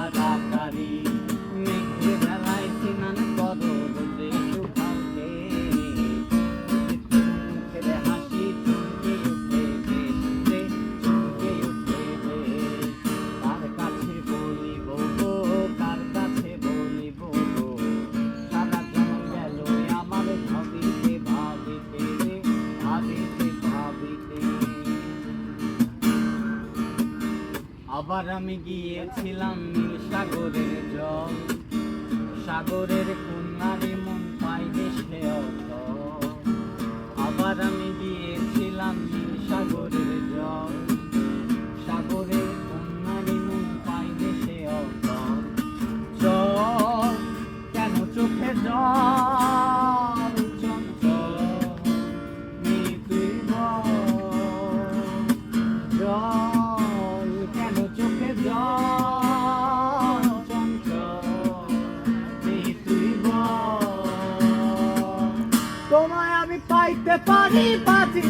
কারাকারি মেঘে বেলায় স্নান করো রোদে শুকাতে মুখের হাসি চমকে উঠে চমকে উঠে কার কাছে বলিব গো কার কাছে বলিব গো সারা জীবন গেল আমার ভাবিতে ভাবিতে ভাবিতে ভাবিতে। আবার আমি গিয়েছিলাম নীল সাগরের জল, সাগরের কন্যারে মন পাইবে সে অতল। আবার আমি গিয়েছিলাম নীল সাগরের জল, সাগরের কন্যারে মন পাইবে সে অতল। জল কেন চোখে জল চঞ্চল তুই বল, জল কেন চোখে জল চঞ্চল তুই বল। তোমায় আমি পাইতে পারি বাঁচি